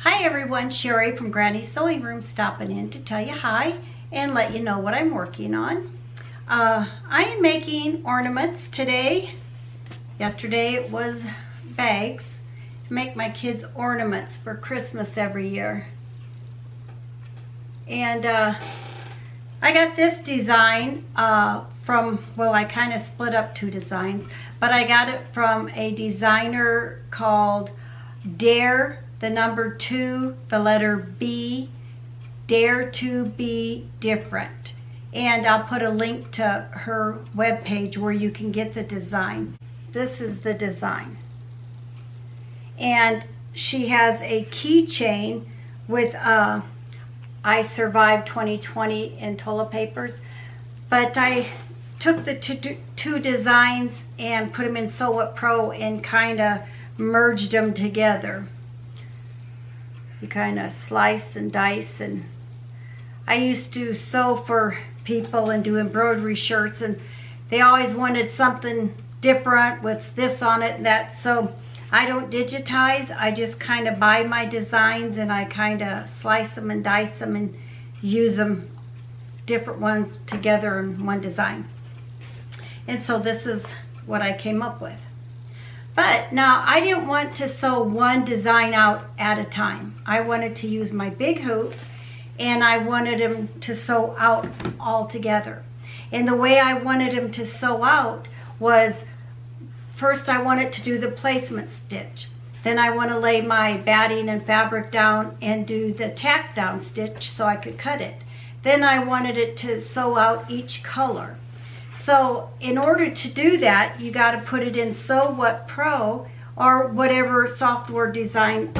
Hi everyone, Sherry from Granny's Sewing Room stopping in to tell you hi and let you know what I'm working on. I am making ornaments today. Yesterday it was bags to make my kids ornaments for Christmas every year. And I got this design from, well, I kind of split up two designs, but I got it from a designer called Dare, the number 2, the letter B, Dare to Be Different. And I'll put a link to her webpage where you can get the design. This is the design. And she has a keychain with I Survived 2020 in toilet papers. But I took the two designs and put them in Sew What Pro and kind of merged them together. You kind of slice and dice, and I used to sew for people and do embroidery shirts, and they always wanted something different with this on it and that, so I don't digitize. I just kind of buy my designs and I kind of slice them and dice them and use them, different ones together in one design. And so this is what I came up with. But now I didn't want to sew one design out at a time. I wanted to use my big hoop and I wanted them to sew out all together. And the way I wanted them to sew out was, first I wanted to do the placement stitch. Then I want to lay my batting and fabric down and do the tack down stitch so I could cut it. Then I wanted it to sew out each color. So in order to do that, you got to put it in Sew What Pro or whatever software design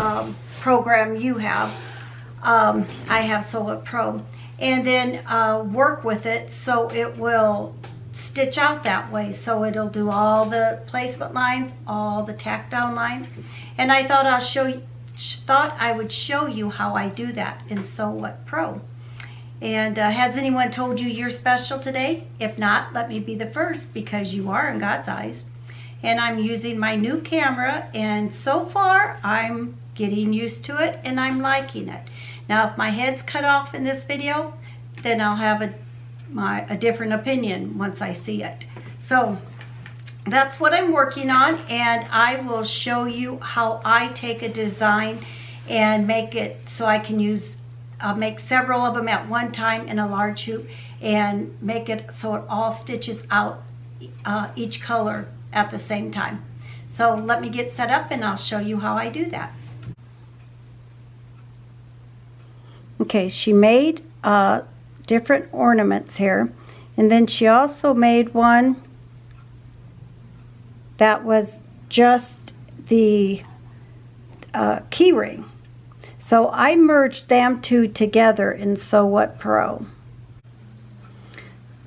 program you have. I have Sew What Pro. And then work with it so it will stitch out that way. So it'll do all the placement lines, all the tack down lines. And I thought I would show you how I do that in Sew What Pro. And has anyone told you you're special today? If not, let me be the first, because you are in God's eyes. And I'm using my new camera, and so far I'm getting used to it and I'm liking it. Now if my head's cut off in this video, then I'll have a different opinion once I see it. So that's what I'm working on, and I will show you how I take a design and make it so I can use I'll make several of them at one time in a large hoop and make it so it all stitches out each color at the same time. So let me get set up and I'll show you how I do that. Okay, she made different ornaments here, and then she also made one that was just the key ring. So I merged them two together in Sew What Pro.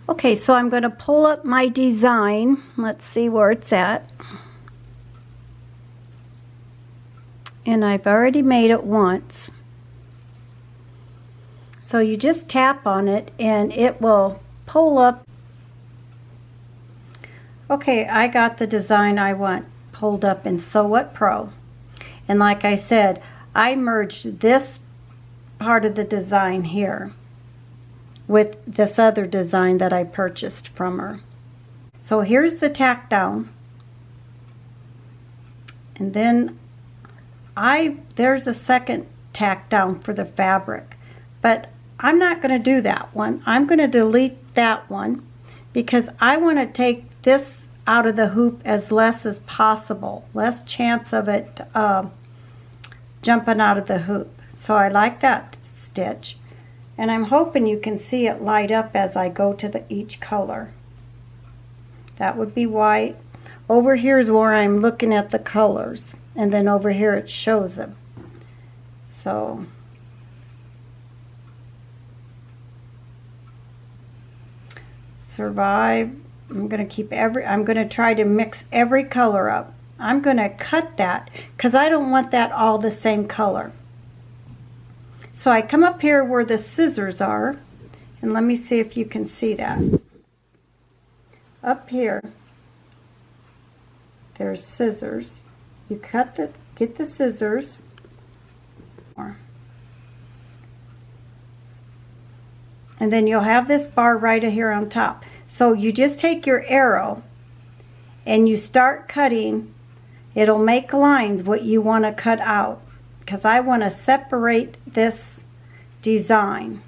Okay, so I'm going to pull up my design. Let's see where it's at. And I've already made it once. So you just tap on it and it will pull up. Okay, I got the design I want pulled up in Sew What Pro. And like I said, I merged this part of the design here with this other design that I purchased from her. So here's the tack down. And then there's a second tack down for the fabric. But I'm not going to do that one. I'm going to delete that one because I want to take this out of the hoop as less as possible. Less chance of it jumping out of the hoop. So I like that stitch, and I'm hoping you can see it light up as I go to each color. That would be white. Over here is where I'm looking at the colors, and then over here it shows them. So Survive. I'm going to try to mix every color up. I'm going to cut that because I don't want that all the same color. So I come up here where the scissors are, and let me see if you can see that. Up here, there's scissors. You get the scissors, And then you'll have this bar right here on top. So you just take your arrow and you start cutting. It'll make lines what you want to cut out, because I want to separate this design.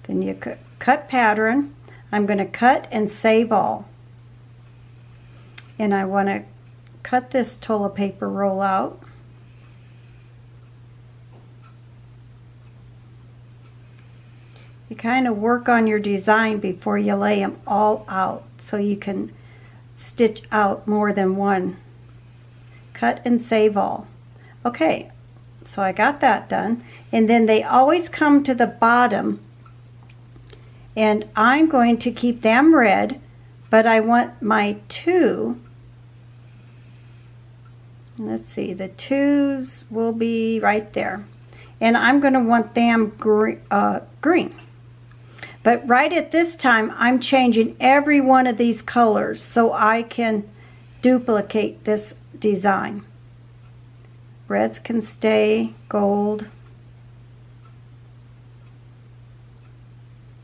Then you cut pattern. I'm going to cut and save all. And I want to cut this toilet paper roll out. You kind of work on your design before you lay them all out so you can stitch out more than one. Cut and save all. Okay, so I got that done. And then they always come to the bottom, and I'm going to keep them red, but I want my two. Let's see, the twos will be right there. And I'm going to want them green. But right at this time, I'm changing every one of these colors so I can duplicate this design. Reds can stay, gold,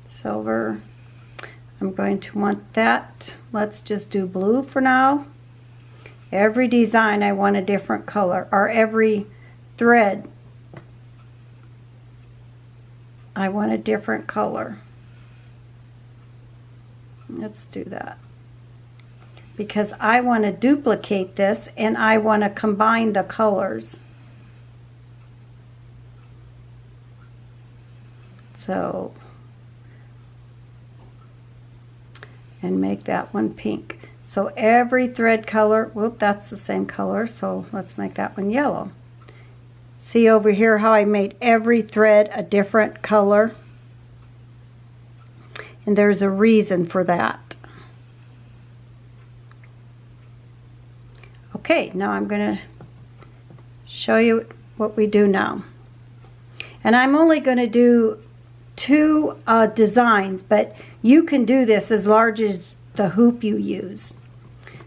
silver. I'm going to want that. Let's just do blue for now. Every design I want a different color, or every thread I want a different color. Let's do that, because I want to duplicate this and I want to combine the colors. So, and make that one pink. So every thread color, whoop, that's the same color, so let's make that one yellow. See over here how I made every thread a different color? And there's a reason for that. Okay, now I'm going to show you what we do now. And I'm only going to do two designs, but you can do this as large as the hoop you use.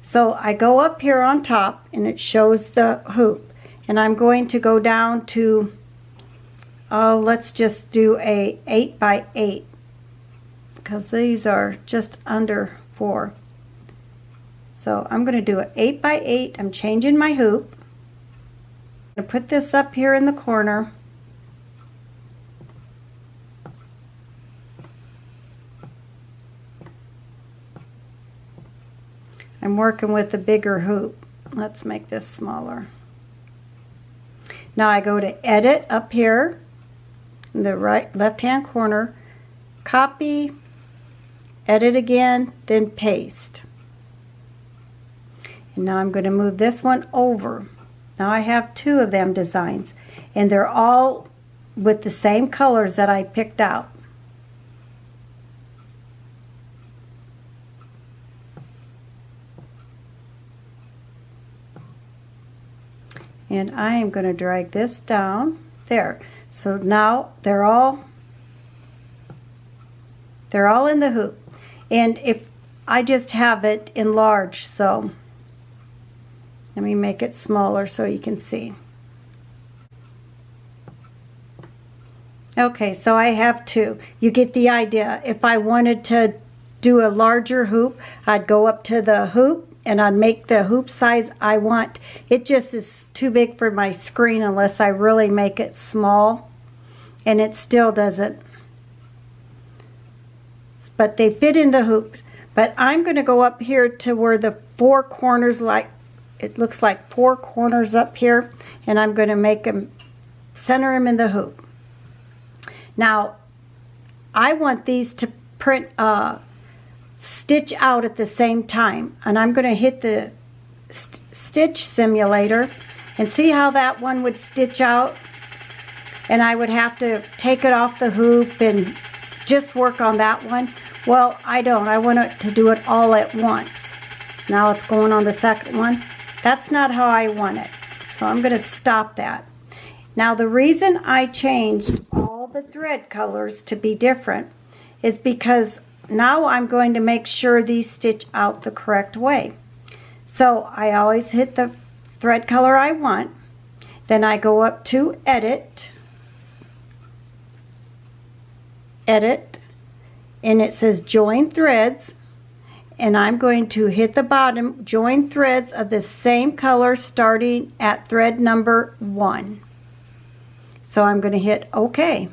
So I go up here on top and it shows the hoop, and I'm going to go down to, let's just do a 8 by 8, because these are just under 4. So I'm going to do an 8 by 8. I'm changing my hoop. I'm going to put this up here in the corner. I'm working with a bigger hoop. Let's make this smaller. Now I go to edit up here in the left hand corner, copy, edit again, then paste. And now I'm going to move this one over. Now I have two of them designs, and they're all with the same colors that I picked out. And I am going to drag this down there. So now they're all in the hoop. And if I just have it enlarged, so let me make it smaller so you can see. Okay, so I have two. You get the idea. If I wanted to do a larger hoop, I'd go up to the hoop and I'd make the hoop size I want. It just is too big for my screen unless I really make it small, and it still doesn't. But they fit in the hoops. But I'm going to go up here to where the four corners, like it looks like four corners up here, and I'm going to make them, center them in the hoop. Now I want these to print stitch out at the same time, and I'm going to hit the stitch simulator and see how that one would stitch out, and I would have to take it off the hoop and just work on that one. Well, I don't. I want it to do it all at once. Now it's going on the second one. That's not how I want it, so I'm going to stop that. Now the reason I changed all the thread colors to be different is because now I'm going to make sure these stitch out the correct way. So I always hit the thread color I want. Then I go up to Edit, Edit, and it says Join Threads. And I'm going to hit the bottom, Join Threads of the same color starting at thread number 1. So I'm going to hit OK.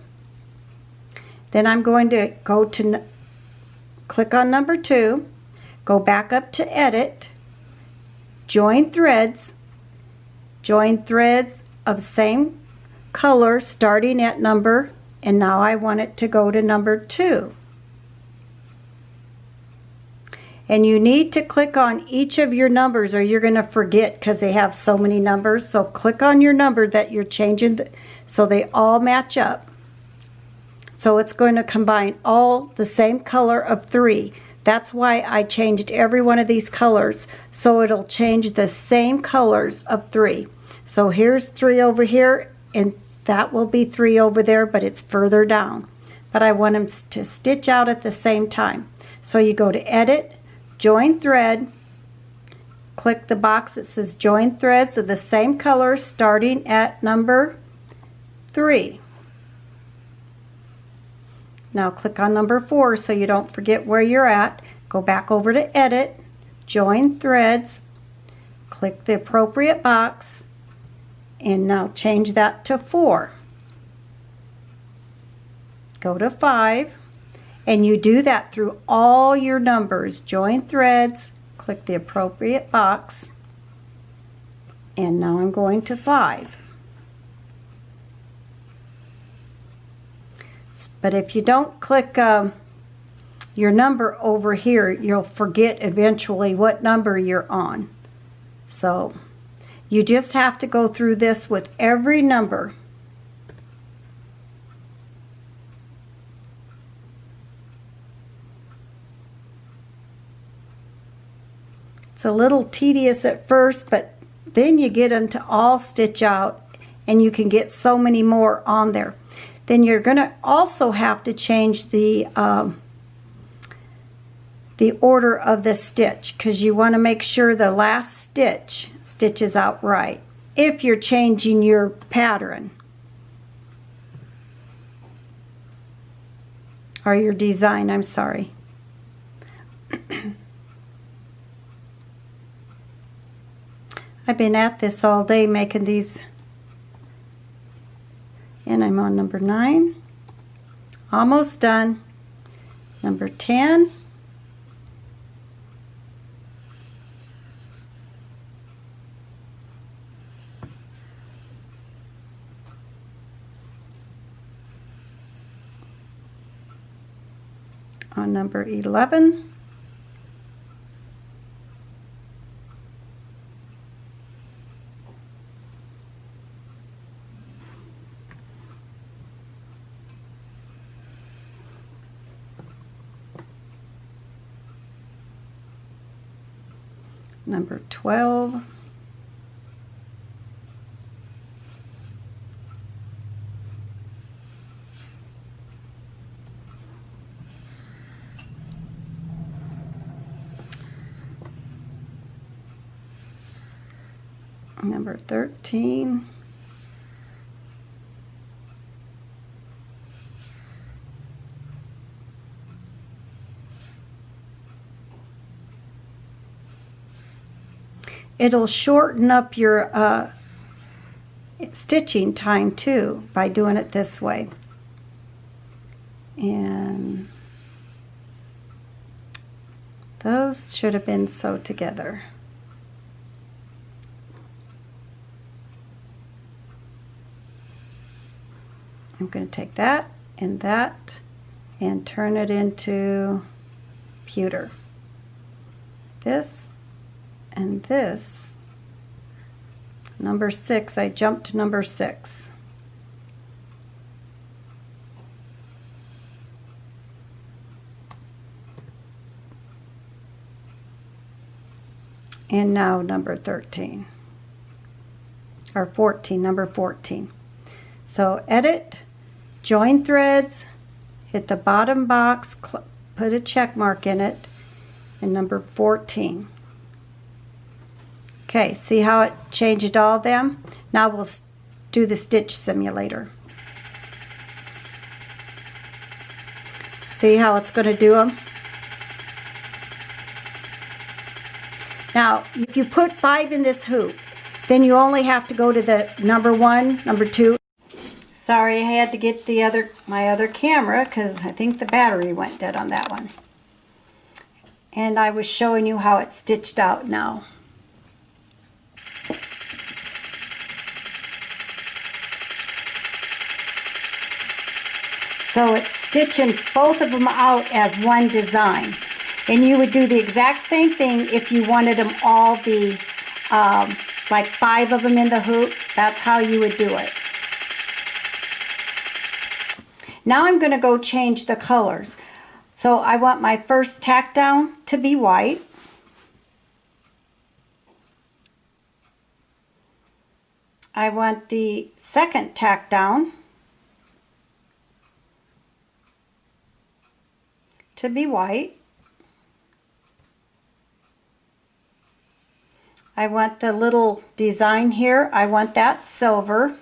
Then I'm going to go to click on number 2, go back up to Edit, Join Threads of same color starting at number, and now I want it to go to number 2. And you need to click on each of your numbers or you're going to forget because they have so many numbers. So click on your number that you're changing so they all match up. So it's going to combine all the same color of 3. That's why I changed every one of these colors, so it'll change the same colors of 3. So here's 3 over here, and that will be 3 over there, but it's further down. But I want them to stitch out at the same time. So you go to Edit, Join Thread, click the box that says Join Threads of the same color starting at number 3. Now click on number 4 so you don't forget where you're at. Go back over to Edit, Join Threads, click the appropriate box, and now change that to 4. Go to 5. And you do that through all your numbers. Join Threads, click the appropriate box, and now I'm going to 5. But if you don't click your number over here, you'll forget eventually what number you're on. So you just have to go through this with every number. It's a little tedious at first, but then you get them to all stitch out and you can get so many more on there. Then you're going to also have to change the order of the stitch because you want to make sure the last stitch stitches out right if you're changing your pattern or your design, I'm sorry. I've been at this all day making these, and I'm on number 9, almost done. Number 10, on number 11, number 12, number 13, it'll shorten up your stitching time too by doing it this way. And those should have been sewed together. I'm going to take that and turn it into pewter. This and this. Number 6, I jumped to number 6. And now number 13. Or 14, number 14. So Edit, Join Threads, hit the bottom box, put a check mark in it, and number 14. Okay, see how it changed all them? Now we'll do the stitch simulator. See how it's going to do them? Now, if you put 5 in this hoop, then you only have to go to the number 1, number 2. Sorry, I had to get my other camera because I think the battery went dead on that one. And I was showing you how it's stitched out now. So it's stitching both of them out as one design. And you would do the exact same thing if you wanted them all like 5 of them in the hoop. That's how you would do it. Now I'm going to go change the colors. So I want my first tack down to be white. I want the second tack down to be white. I want the little design here, I want that silver.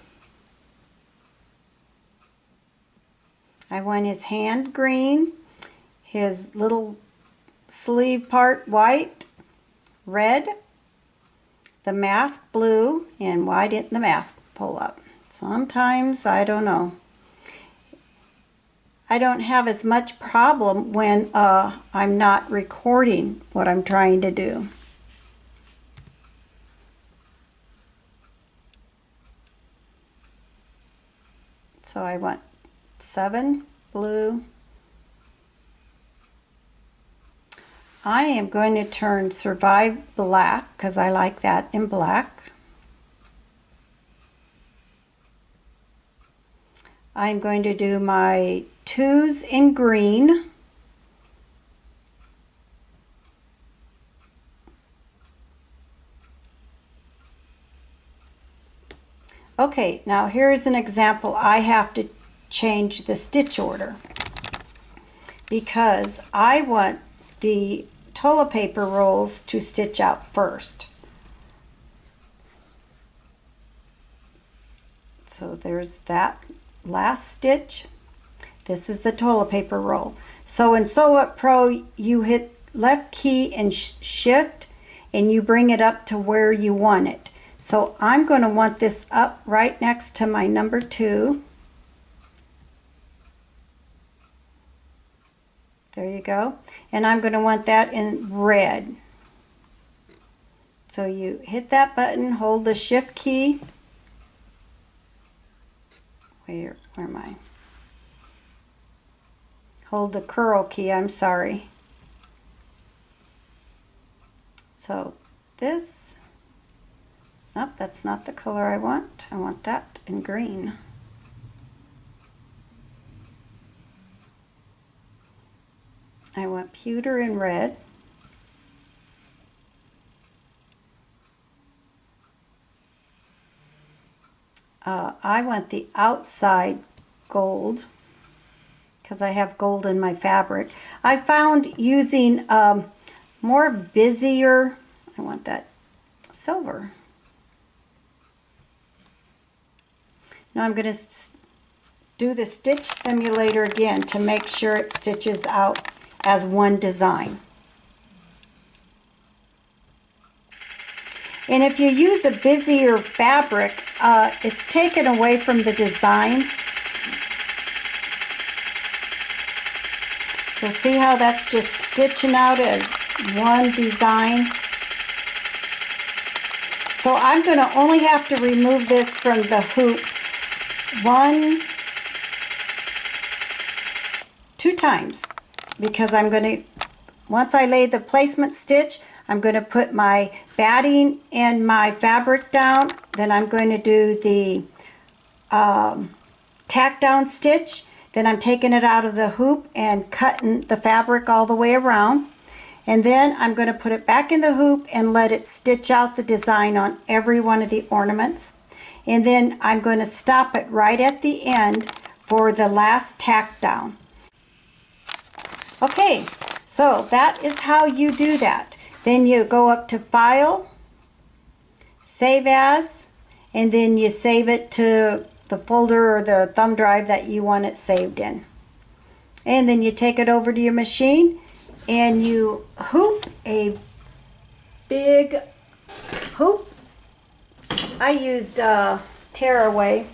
I want his hand green, his little sleeve part white, red, the mask blue, and why didn't the mask pull up? Sometimes, I don't know. I don't have as much problem when I'm not recording what I'm trying to do. So I want 7 blue. I am going to turn Survive black because I like that in black. I'm going to do my 2s in green. Okay, now here's an example. I have to change the stitch order because I want the toilet paper rolls to stitch out first. So there's that last stitch. This is the toilet paper roll. So in Sew Up Pro, you hit left key and shift and you bring it up to where you want it. So I'm going to want this up right next to my number 2. There you go. And I'm going to want that in red. So you hit that button, hold the shift key. Where am I? Hold the curl key, I'm sorry. So this, nope, that's not the color I want. I want that in green. I want pewter in red. I want the outside gold because I have gold in my fabric. I found using more busier, I want that silver. Now I'm going to do the stitch simulator again to make sure it stitches out as one design. And if you use a busier fabric, it's taken away from the design. So see how that's just stitching out as one design? So I'm going to only have to remove this from the hoop 2 times because I'm going to, once I lay the placement stitch, I'm going to put my batting and my fabric down. Then I'm going to do the tack down stitch. Then I'm taking it out of the hoop and cutting the fabric all the way around. And then I'm going to put it back in the hoop and let it stitch out the design on every one of the ornaments. And then I'm going to stop it right at the end for the last tack down. Okay, so that is how you do that. Then you go up to File, Save As, and then you save it to the folder or the thumb drive that you want it saved in. And then you take it over to your machine and you hoop a big hoop. I used tearaway.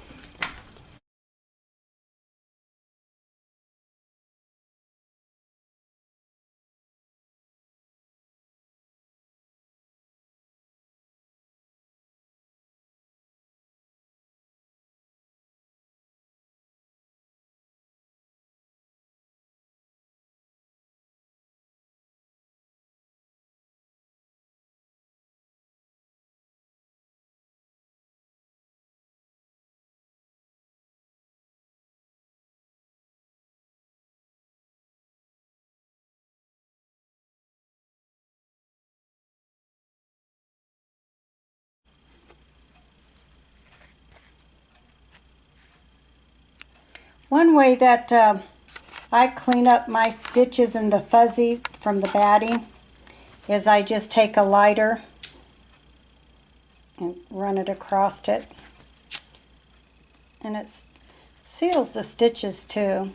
One way that I clean up my stitches and the fuzzy from the batting is I just take a lighter and run it across it. And it seals the stitches too.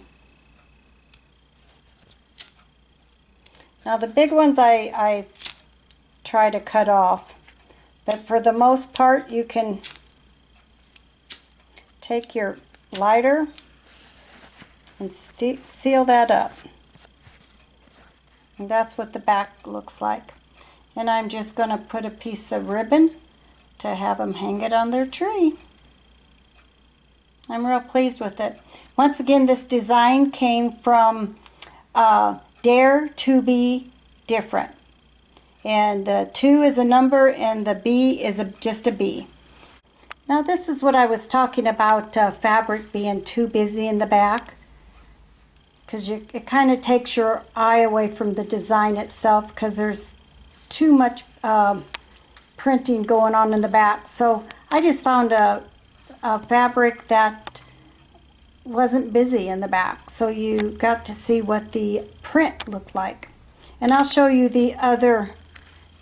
Now the big ones I try to cut off, but for the most part you can take your lighter and seal that up. And that's what the back looks like. And I'm just going to put a piece of ribbon to have them hang it on their tree. I'm real pleased with it. Once again, this design came from Dare to Be Different. And the 2 is a number and the B is just a B. Now this is what I was talking about, fabric being too busy in the back. Because it kind of takes your eye away from the design itself because there's too much printing going on in the back. So I just found a fabric that wasn't busy in the back. So you got to see what the print looked like. And I'll show you the other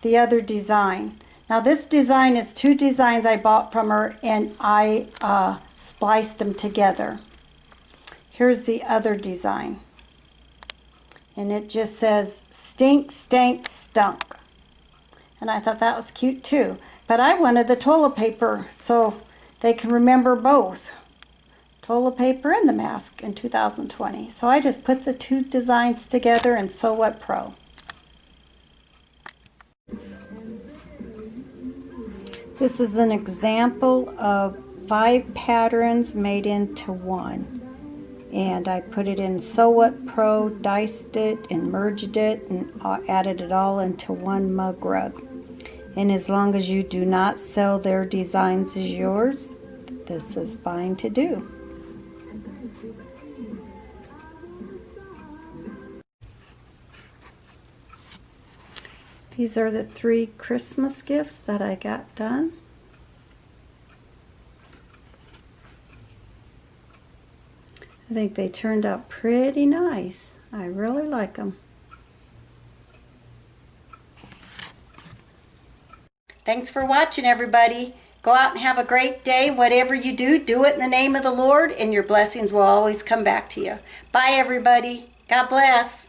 design. Now this design is 2 designs I bought from her and I spliced them together. Here's the other design. And it just says, Stink, Stank, Stunk. And I thought that was cute too. But I wanted the toilet paper so they can remember both. Toilet paper and the mask in 2020. So I just put the 2 designs together in Sew What Pro. This is an example of 5 patterns made into one. And I put it in Sew What Pro, diced it and merged it and added it all into one mug rug. And as long as you do not sell their designs as yours, this is fine to do. These are the 3 Christmas gifts that I got done. I think they turned out pretty nice. I really like them. Thanks for watching, everybody. Go out and have a great day. Whatever you do, do it in the name of the Lord, and your blessings will always come back to you. Bye, everybody. God bless.